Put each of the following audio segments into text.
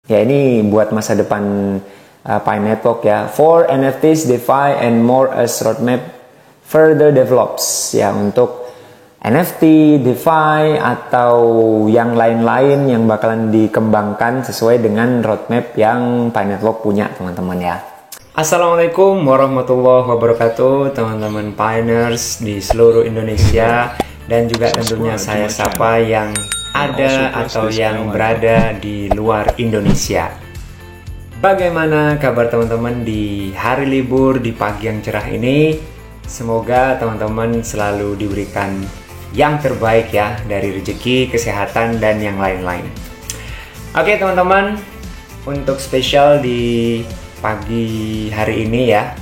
Ya, ini buat masa depan Pi Network ya. For NFTs, DeFi, and more as roadmap further develops. Ya, untuk NFT, DeFi, atau yang lain-lain yang bakalan dikembangkan sesuai dengan roadmap yang Pi Network punya, teman-teman ya. Assalamualaikum warahmatullahi wabarakatuh, teman-teman Pioneers di seluruh Indonesia, dan juga tentunya saya sapa yang ada atau yang berada di luar Indonesia. Bagaimana kabar teman-teman di hari libur di pagi yang cerah ini? Semoga teman-teman selalu diberikan yang terbaik ya, dari rezeki, kesehatan, dan yang lain-lain. Oke teman-teman, untuk spesial di pagi hari ini ya,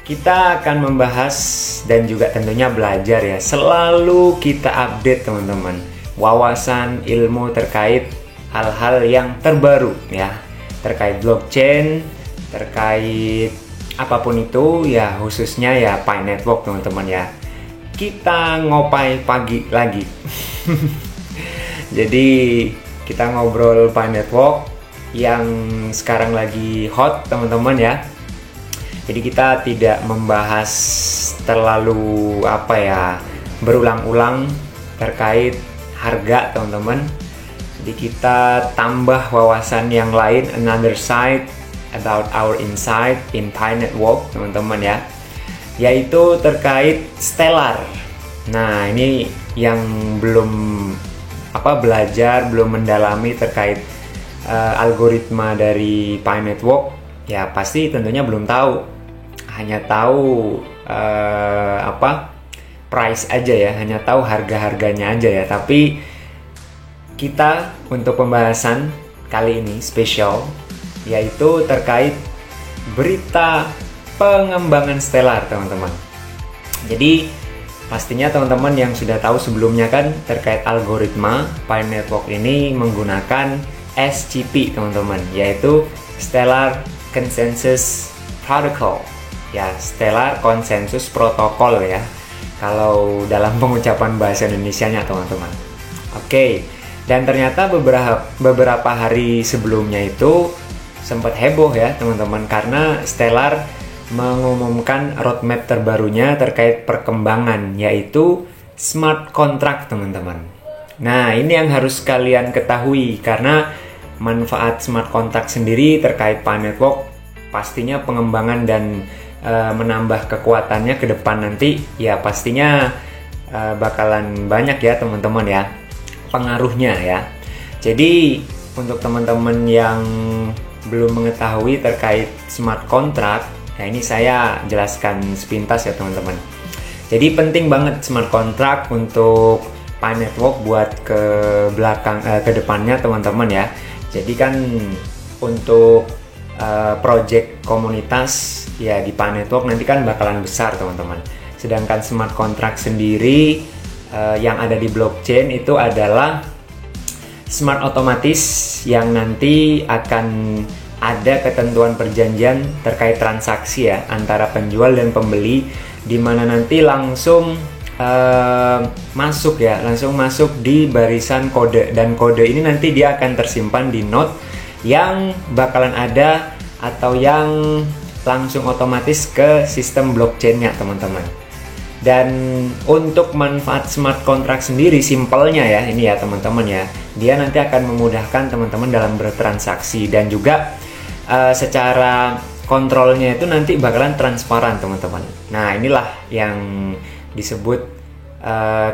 kita akan membahas dan juga tentunya belajar ya. Selalu kita update teman-teman wawasan ilmu terkait hal-hal yang terbaru ya, terkait blockchain, terkait apapun itu ya, khususnya ya Pi Network teman-teman ya. Kita ngopai pagi lagi. Jadi kita ngobrol Pi Network yang sekarang lagi hot teman-teman ya. Jadi kita tidak membahas terlalu berulang-ulang terkait harga teman-teman. Jadi kita tambah wawasan yang lain, another side about our insight in Pi Network teman-teman ya, yaitu terkait Stellar. Nah ini yang belum belajar, belum mendalami terkait algoritma dari Pi Network ya, pasti tentunya belum tahu, hanya tahu price aja ya, hanya tahu harga-harganya aja ya. Tapi kita untuk pembahasan kali ini spesial, yaitu terkait berita pengembangan Stellar teman-teman. Jadi pastinya teman-teman yang sudah tahu sebelumnya kan terkait algoritma Pi Network ini menggunakan SCP teman-teman, yaitu Stellar Consensus Protocol ya, Stellar Consensus Protocol ya kalau dalam pengucapan bahasa Indonesianya teman-teman. Oke, dan ternyata beberapa hari sebelumnya itu sempat heboh ya teman-teman, karena Stellar mengumumkan roadmap terbarunya terkait perkembangan, yaitu smart contract teman-teman. Nah ini yang harus kalian ketahui, karena manfaat smart contract sendiri terkait Pi Network pastinya pengembangan dan menambah kekuatannya ke depan nanti ya, pastinya bakalan banyak ya teman-teman ya pengaruhnya ya. Jadi untuk teman-teman yang belum mengetahui terkait smart contract, nah ini saya jelaskan sepintas ya teman-teman. Jadi penting banget smart contract untuk Pi Network buat ke depannya teman-teman ya. Jadi kan untuk project komunitas ya di Pi Network nanti kan bakalan besar teman-teman. Sedangkan smart contract sendiri yang ada di blockchain itu adalah smart otomatis yang nanti akan ada ketentuan perjanjian terkait transaksi ya antara penjual dan pembeli, di mana nanti langsung masuk di barisan kode, dan kode ini nanti dia akan tersimpan di node yang bakalan ada atau yang langsung otomatis ke sistem blockchainnya teman-teman. Dan untuk manfaat smart contract sendiri simpelnya ya ini ya teman-teman ya, dia nanti akan memudahkan teman-teman dalam bertransaksi, dan juga secara kontrolnya itu nanti bakalan transparan teman-teman. Nah inilah yang disebut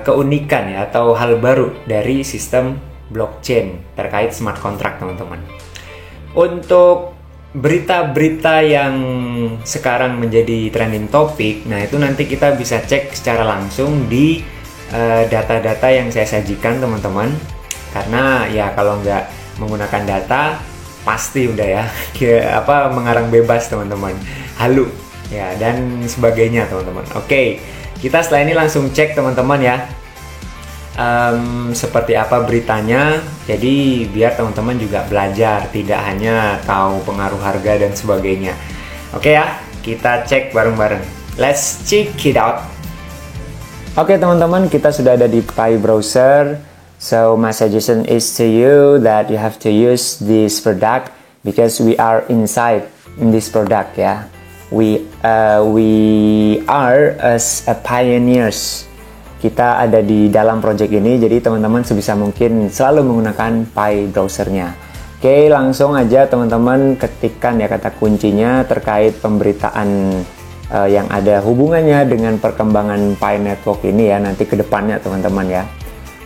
keunikan ya atau hal baru dari sistem blockchain terkait smart contract teman-teman. Untuk berita-berita yang sekarang menjadi trending topic, nah itu nanti kita bisa cek secara langsung di data-data yang saya sajikan teman-teman. Karena ya kalau nggak menggunakan data pasti udah ya mengarang bebas teman-teman, halu ya dan sebagainya teman-teman. Oke, kita setelah ini langsung cek teman-teman ya seperti apa beritanya. Jadi biar teman-teman juga belajar, tidak hanya tahu pengaruh harga dan sebagainya. Oke ya, kita cek bareng-bareng. Let's check it out. Oke teman-teman, kita sudah ada di Pi Browser. So my suggestion is to you that you have to use this product because we are inside in this product ya. We are as a pioneers. Kita ada di dalam project ini, jadi teman-teman sebisa mungkin selalu menggunakan Pi browsernya. Oke, langsung aja teman-teman ketikkan ya kata kuncinya terkait pemberitaan yang ada hubungannya dengan perkembangan Pi Network ini ya, nanti ke depannya teman-teman ya.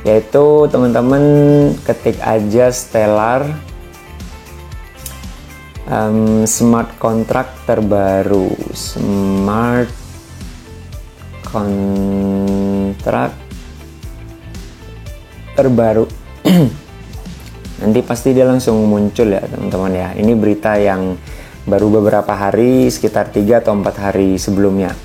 Yaitu teman-teman ketik aja Stellar smart contract terbaru, smart contract terbaru. Nanti pasti dia langsung muncul ya teman-teman ya. Ini berita yang baru beberapa hari, sekitar 3 atau 4 hari sebelumnya.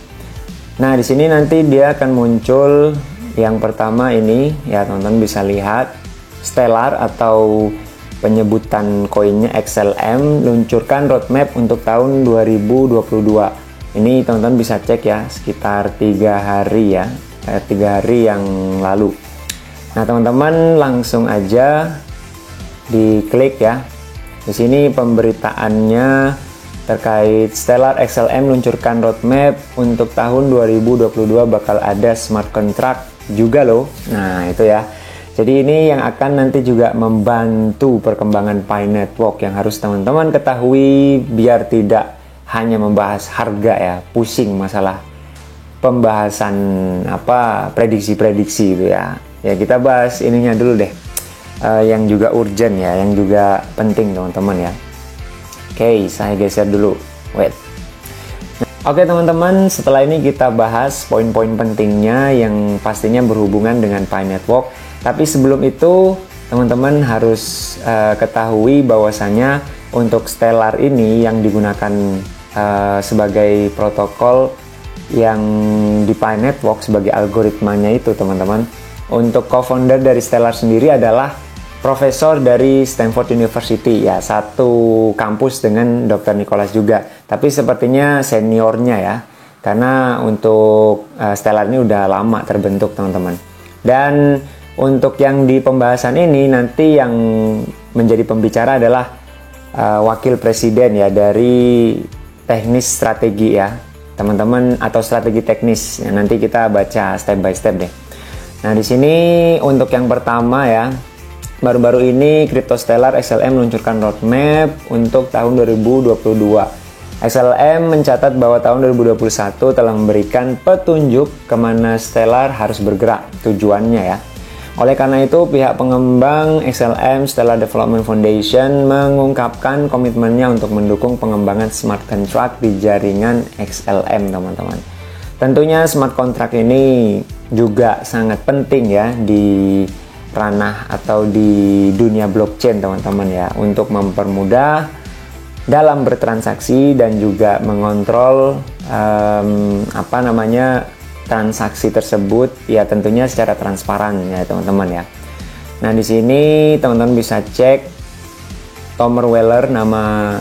Nah, di sini nanti dia akan muncul yang pertama ini ya, teman-teman bisa lihat Stellar atau penyebutan koinnya XLM luncurkan roadmap untuk tahun 2022. Ini teman-teman bisa cek ya, sekitar 3 hari ya, 3 hari yang lalu. Nah, teman-teman langsung aja diklik ya. Di sini pemberitaannya terkait Stellar XLM luncurkan roadmap untuk tahun 2022 bakal ada smart contract juga loh. Nah, itu ya. Jadi ini yang akan nanti juga membantu perkembangan Pi Network yang harus teman-teman ketahui biar tidak hanya membahas harga ya, pusing masalah pembahasan prediksi-prediksi itu ya. Ya kita bahas ininya dulu deh. Yang juga urgent ya, yang juga penting teman-teman ya. Oke, saya geser dulu. Wait. Oke teman-teman, setelah ini kita bahas poin-poin pentingnya yang pastinya berhubungan dengan Pi Network. Tapi sebelum itu, teman-teman harus ketahui bahwasanya untuk Stellar ini yang digunakan sebagai protokol yang di Pi Network sebagai algoritmanya itu teman-teman. Untuk co-founder dari Stellar sendiri adalah profesor dari Stanford University ya, satu kampus dengan Dr. Nicholas juga, tapi sepertinya seniornya ya, karena untuk Stellar ini udah lama terbentuk teman-teman. Dan untuk yang di pembahasan ini nanti yang menjadi pembicara adalah wakil presiden ya dari teknis strategi ya teman-teman, atau strategi teknis ya, nanti kita baca step by step deh. Nah di sini untuk yang pertama ya, baru-baru ini CryptoStellar XLM meluncurkan roadmap untuk tahun 2022. XLM mencatat bahwa tahun 2021 telah memberikan petunjuk kemana Stellar harus bergerak tujuannya ya. Oleh karena itu, pihak pengembang XLM Stellar Development Foundation mengungkapkan komitmennya untuk mendukung pengembangan smart contract di jaringan XLM teman-teman. Tentunya smart contract ini juga sangat penting ya di ranah atau di dunia blockchain teman-teman ya, untuk mempermudah dalam bertransaksi dan juga mengontrol transaksi tersebut ya, tentunya secara transparan ya teman-teman ya. Nah di sini teman-teman bisa cek Tomer Weller, nama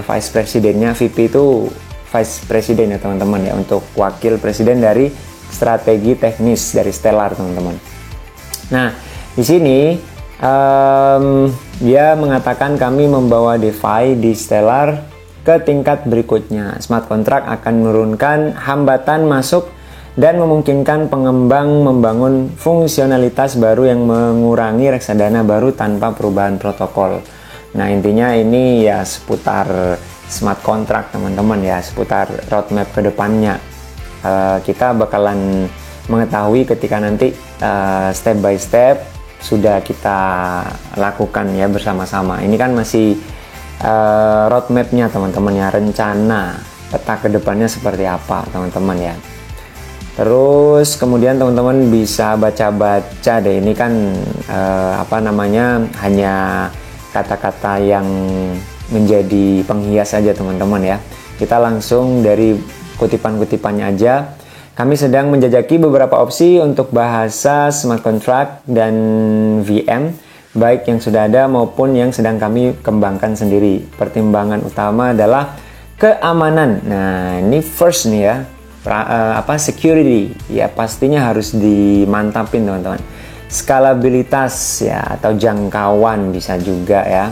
vice presidennya, VP itu vice president ya teman-teman ya, untuk wakil presiden dari strategi teknis dari Stellar teman-teman. Nah di sini dia mengatakan kami membawa DeFi di Stellar ke tingkat berikutnya. Smart contract akan menurunkan hambatan masuk dan memungkinkan pengembang membangun fungsionalitas baru yang mengurangi reksadana baru tanpa perubahan protokol. Nah intinya ini ya seputar smart contract teman-teman ya, seputar roadmap ke depannya. Kita bakalan mengetahui ketika nanti step by step sudah kita lakukan ya bersama-sama. Ini kan masih roadmapnya teman-teman ya, rencana peta ke depannya seperti apa teman-teman ya. Terus kemudian teman-teman bisa baca-baca deh, ini kan hanya kata-kata yang menjadi penghias saja teman-teman ya. Kita langsung dari kutipan-kutipannya aja. Kami sedang menjajaki beberapa opsi untuk bahasa smart contract dan VM, baik yang sudah ada maupun yang sedang kami kembangkan sendiri. Pertimbangan utama adalah keamanan. Nah, ini first nih ya. Security ya pastinya harus dimantapin teman-teman. skalabilitas ya, atau jangkauan bisa juga ya,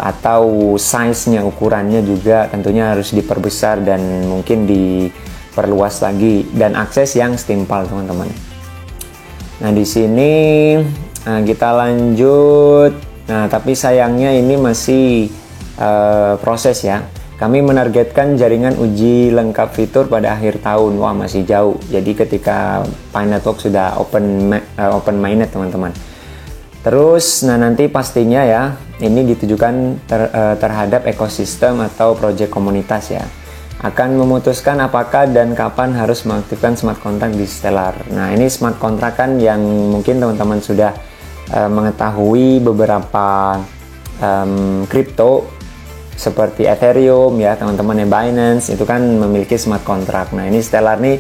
atau size-nya, ukurannya juga tentunya harus diperbesar dan mungkin diperluas lagi, dan akses yang setimpal teman-teman. Nah di sini kita lanjut. Nah tapi sayangnya ini masih proses ya. Kami menargetkan jaringan uji lengkap fitur pada akhir tahun. Wah masih jauh. Jadi ketika Pi Network sudah open mainnet teman-teman. Terus, nah nanti pastinya ya, ini ditujukan terhadap ekosistem atau proyek komunitas ya. Akan memutuskan apakah dan kapan harus mengaktifkan smart contract di Stellar. Nah ini smart contract kan yang mungkin teman-teman sudah mengetahui beberapa kripto seperti Ethereum ya, teman-teman yang Binance itu kan memiliki smart contract. Nah ini Stellar nih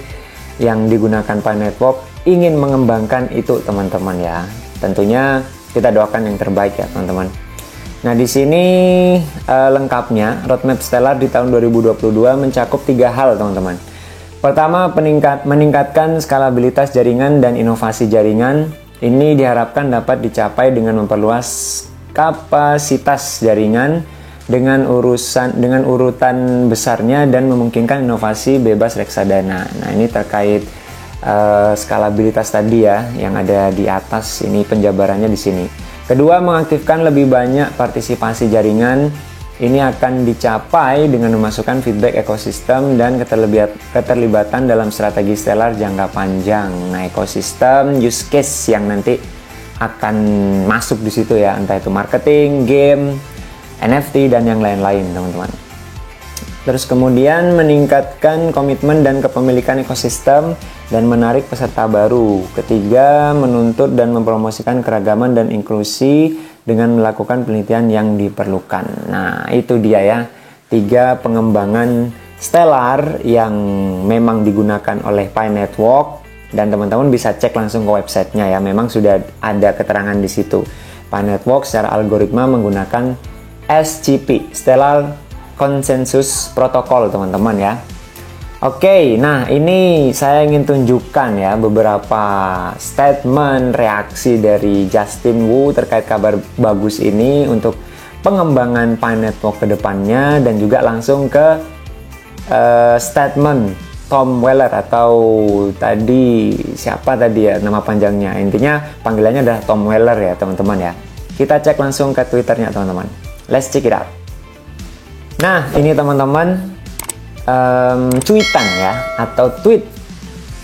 yang digunakan Pi Network ingin mengembangkan itu teman-teman ya. Tentunya kita doakan yang terbaik ya teman-teman. Nah di sini lengkapnya roadmap Stellar di tahun 2022 mencakup 3 hal teman-teman. Pertama, meningkatkan skalabilitas jaringan dan inovasi jaringan. Ini diharapkan dapat dicapai dengan memperluas kapasitas jaringan dengan urutan besarnya dan memungkinkan inovasi bebas reksadana. Nah ini terkait skalabilitas tadi ya, yang ada di atas ini penjabarannya di sini. Kedua, mengaktifkan lebih banyak partisipasi jaringan. Ini akan dicapai dengan memasukkan feedback ekosistem dan keterlibatan dalam strategi Stellar jangka panjang. Nah ekosistem use case yang nanti akan masuk di situ ya, entah itu marketing, game, NFT dan yang lain-lain teman-teman. Terus kemudian meningkatkan komitmen dan kepemilikan ekosistem dan menarik peserta baru. Ketiga, menuntut dan mempromosikan keragaman dan inklusi dengan melakukan penelitian yang diperlukan. Nah itu dia ya, 3 pengembangan Stellar yang memang digunakan oleh Pi Network, dan teman-teman bisa cek langsung ke websitenya ya, memang sudah ada keterangan di situ. Pi Network secara algoritma menggunakan SCP, Stellar Consensus Protocol teman-teman ya. Oke, nah ini saya ingin tunjukkan ya beberapa statement reaksi dari Justin Wu terkait kabar bagus ini untuk pengembangan Pi Network ke depannya, dan juga langsung ke statement Tom Weller, atau tadi siapa tadi ya nama panjangnya, intinya panggilannya adalah Tom Weller ya teman-teman ya. Kita cek langsung ke Twitternya teman-teman. Let's check it out. Nah ini teman-teman tweetan ya, atau tweet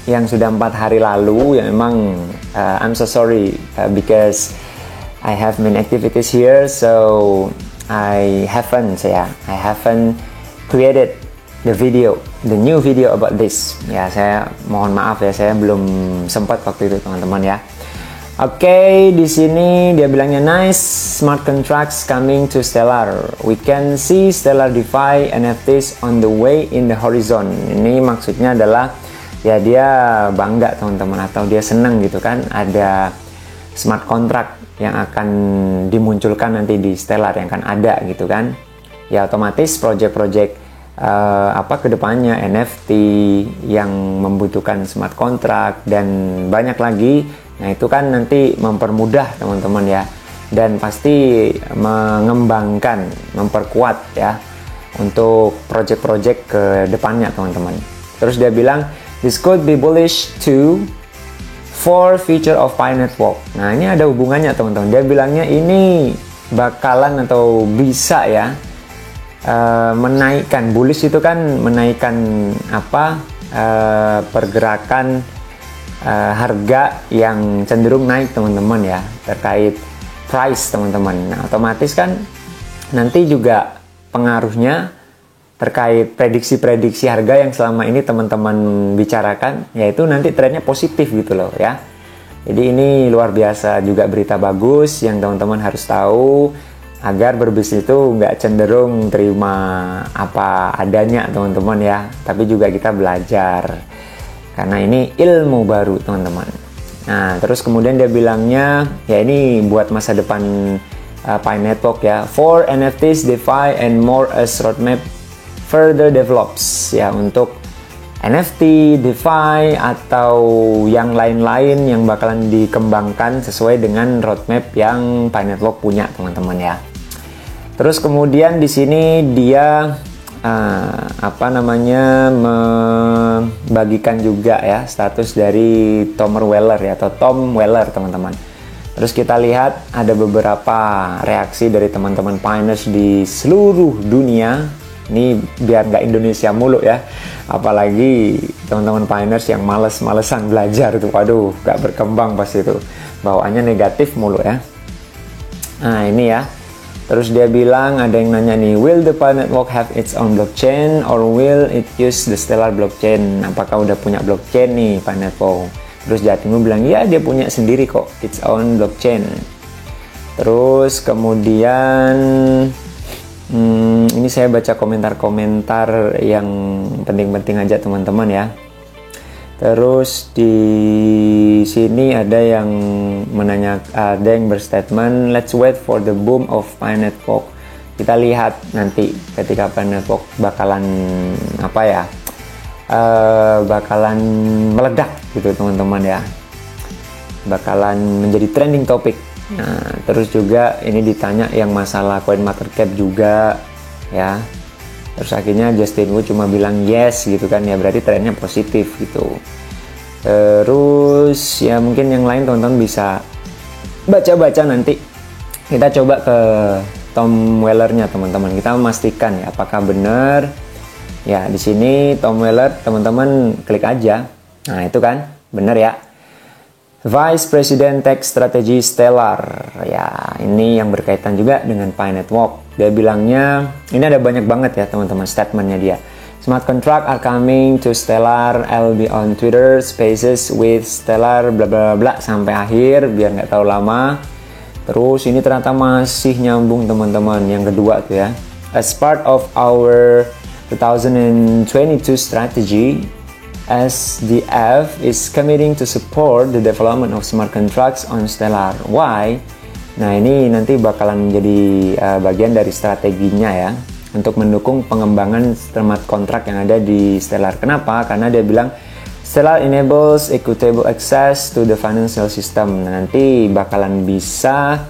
yang sudah 4 hari lalu ya. Memang I'm so sorry because I have many activities here, so I haven't created the new video about this ya. Saya mohon maaf ya, saya belum sempat waktu itu teman-teman ya. Oke, di sini dia bilangnya nice smart contracts coming to Stellar. We can see Stellar DeFi NFTs on the way in the horizon. Ini maksudnya adalah ya dia bangga teman-teman, atau dia senang gitu kan ada smart contract yang akan dimunculkan nanti di Stellar, yang akan ada gitu kan. Ya otomatis project-project kedepannya NFT yang membutuhkan smart contract dan banyak lagi. Nah itu kan nanti mempermudah teman-teman ya, dan pasti mengembangkan, memperkuat ya untuk project-project ke depannya teman-teman. Terus dia bilang this could be bullish too for future of Pi Network. Nah ini ada hubungannya teman-teman. Dia bilangnya ini bakalan atau bisa ya menaikkan, bullish itu kan menaikkan pergerakan harga yang cenderung naik teman-teman ya, terkait price teman-teman. Nah otomatis kan nanti juga pengaruhnya terkait prediksi-prediksi harga yang selama ini teman-teman bicarakan, yaitu nanti trennya positif gitu loh ya. Jadi ini luar biasa juga, berita bagus yang teman-teman harus tahu agar berbisnis itu nggak cenderung terima apa adanya teman-teman ya, tapi juga kita belajar karena ini ilmu baru teman-teman. Nah terus kemudian dia bilangnya ya ini buat masa depan Pi Network ya, for NFTs, DeFi and more as roadmap further develops ya, untuk NFT, DeFi, atau yang lain-lain yang bakalan dikembangkan sesuai dengan roadmap yang Pi Network punya, teman-teman ya. Terus kemudian di sini dia membagikan juga ya status dari Tom Weller ya, atau Tom Weller, teman-teman. Terus kita lihat ada beberapa reaksi dari teman-teman Piners di seluruh dunia. Ini biar nggak Indonesia mulu ya, apalagi teman-teman Piners yang males-malesan belajar itu, waduh, nggak berkembang pas itu, bawaannya negatif mulu ya. Nah ini ya. Terus dia bilang, ada yang nanya nih, will the Pi Network have its own blockchain or will it use the Stellar blockchain? Apakah udah punya blockchain nih Pi Network? Terus Jatimu bilang, ya dia punya sendiri kok, its own blockchain. Terus kemudian ini saya baca komentar-komentar yang penting-penting aja, teman-teman ya. Terus di sini ada yang ada yang berstatement, let's wait for the boom of Pi Network. Kita lihat nanti ketika Pi Network bakalan bakalan meledak gitu, teman-teman ya. Bakalan menjadi trending topic. Nah, terus juga ini ditanya yang masalah coin market cap juga ya. Terus akhirnya Justin Wu cuma bilang yes gitu kan ya, berarti trennya positif gitu. Terus ya mungkin yang lain teman-teman bisa baca-baca nanti. Kita coba ke Tom Weller-nya, teman-teman. Kita memastikan ya apakah benar. Ya di sini Tom Weller, teman-teman klik aja. Nah itu kan benar ya. Vice President Tech Strategy Stellar. Ya, ini yang berkaitan juga dengan Pi Network. Dia bilangnya, ini ada banyak banget ya teman-teman statementnya dia. Smart contract are coming to Stellar. I'll be on Twitter Spaces with Stellar bla bla bla sampai akhir biar nggak terlalu lama. Terus ini ternyata masih nyambung, teman-teman. Yang kedua tuh ya. As part of our 2022 strategy, SDF is committing to support the development of smart contracts on Stellar. Why? Nah ini nanti bakalan menjadi bagian dari strateginya ya, untuk mendukung pengembangan smart contract yang ada di Stellar. Kenapa? Karena dia bilang Stellar enables equitable access to the financial system. Nah, nanti bakalan bisa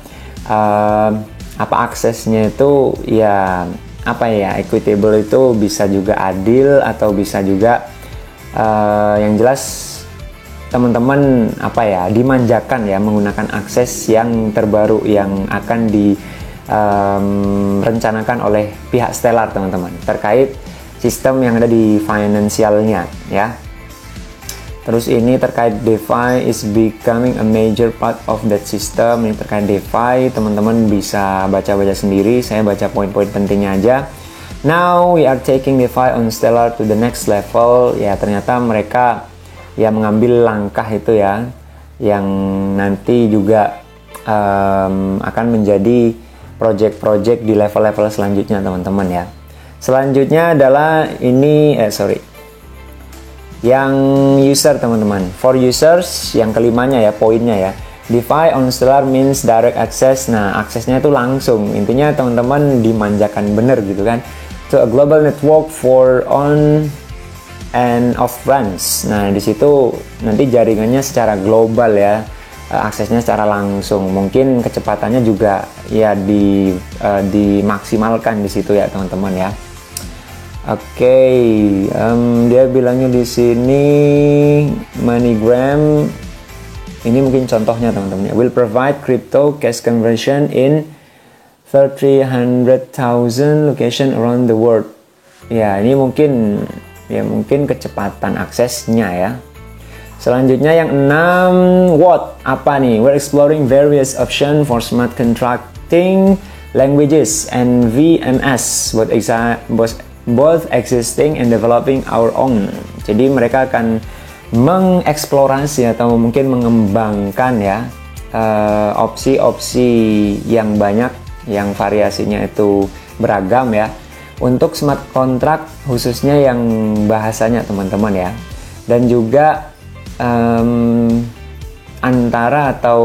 aksesnya itu ya equitable itu bisa juga adil atau bisa juga yang jelas teman-teman dimanjakan ya menggunakan akses yang terbaru yang akan direncanakan oleh pihak Stellar, teman-teman, terkait sistem yang ada di finansialnya ya. Terus ini terkait DeFi is becoming a major part of that system. Ini terkait DeFi, teman-teman bisa baca-baca sendiri, saya baca poin-poin pentingnya aja. Now we are taking DeFi on Stellar to the next level. Ya ternyata mereka ya mengambil langkah itu ya, yang nanti juga akan menjadi project-project di level-level selanjutnya, teman-teman ya. Selanjutnya adalah ini yang user, teman-teman. For users yang kelimanya ya, poinnya ya. DeFi on Stellar means direct access. Nah aksesnya itu langsung. Intinya teman-teman dimanjakan bener gitu kan. To a global network for on and off ramps. Nah di situ nanti jaringannya secara global ya, aksesnya secara langsung. Mungkin kecepatannya juga ya dimaksimalkan di situ ya, teman-teman ya. Oke, dia bilangnya di sini MoneyGram. Ini mungkin contohnya, teman-teman. Will provide crypto cash conversion in 300,000 location around the world. Ya, ini mungkin kecepatan aksesnya ya. Selanjutnya yang 6, what? Apa nih? We're exploring various options for smart contracting languages and VMS, both existing and developing our own. Jadi mereka akan mengeksplorasi atau mungkin mengembangkan ya opsi-opsi yang banyak, yang variasinya itu beragam ya, untuk smart contract khususnya yang bahasanya, teman-teman ya. Dan juga antara atau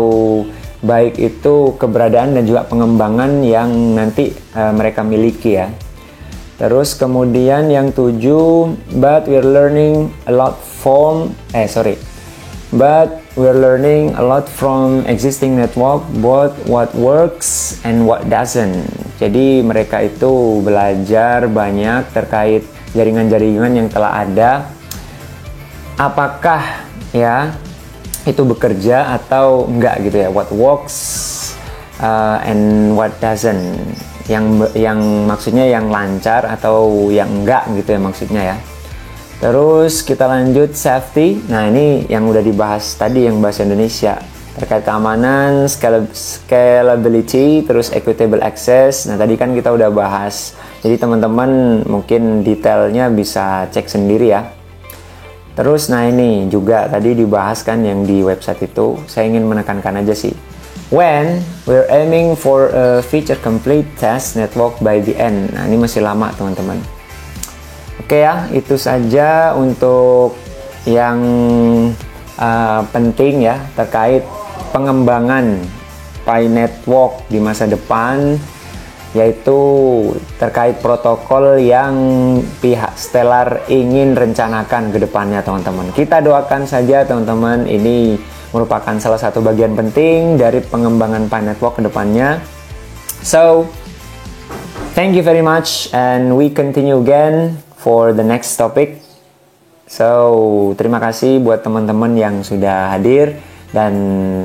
baik itu keberadaan dan juga pengembangan yang nanti mereka miliki ya. Terus kemudian yang 7, but we're learning a lot from existing network, both what works and what doesn't. Jadi mereka itu belajar banyak terkait jaringan-jaringan yang telah ada. Apakah ya itu bekerja atau enggak gitu ya, what works and what doesn't, yang maksudnya yang lancar atau yang enggak gitu ya maksudnya ya. Terus kita lanjut safety. Nah ini yang udah dibahas tadi yang bahasa Indonesia terkait keamanan, scalability, terus equitable access. Nah tadi kan kita udah bahas, jadi teman-teman mungkin detailnya bisa cek sendiri ya. Terus nah ini juga tadi dibahas kan yang di website itu, saya ingin menekankan aja sih. When we're aiming for a feature complete test network by the end. Nah ini masih lama teman-teman. Oke ya, itu saja untuk yang penting ya terkait pengembangan Pi Network di masa depan, yaitu terkait protokol yang pihak Stellar ingin rencanakan ke depannya teman-teman. Kita doakan saja teman-teman, ini merupakan salah satu bagian penting dari pengembangan Pi Network ke depannya. So, thank you very much and we continue again for the next topic. So, terima kasih buat teman-teman yang sudah hadir dan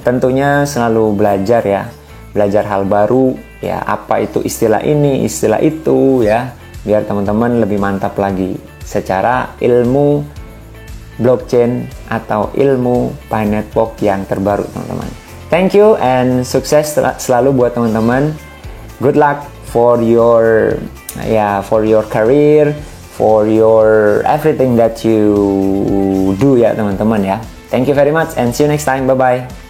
tentunya selalu belajar ya. Belajar hal baru ya, apa itu istilah ini, istilah itu ya, biar teman-teman lebih mantap lagi secara ilmu blockchain atau ilmu Pi Network yang terbaru teman-teman. Thank you and sukses selalu buat teman-teman. Good luck for your career, for your everything that you do ya teman-teman ya. Thank you very much and see you next time. Bye bye.